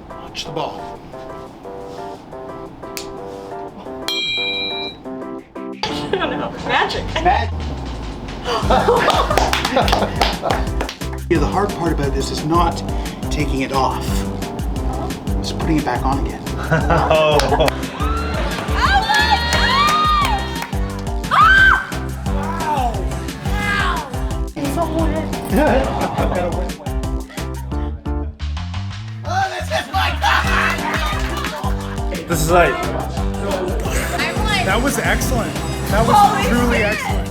Watch the ball. Magic. Yeah, the hard part about this is not taking it off. It's putting it back on again. Oh. This is like, that was excellent. That was truly excellent.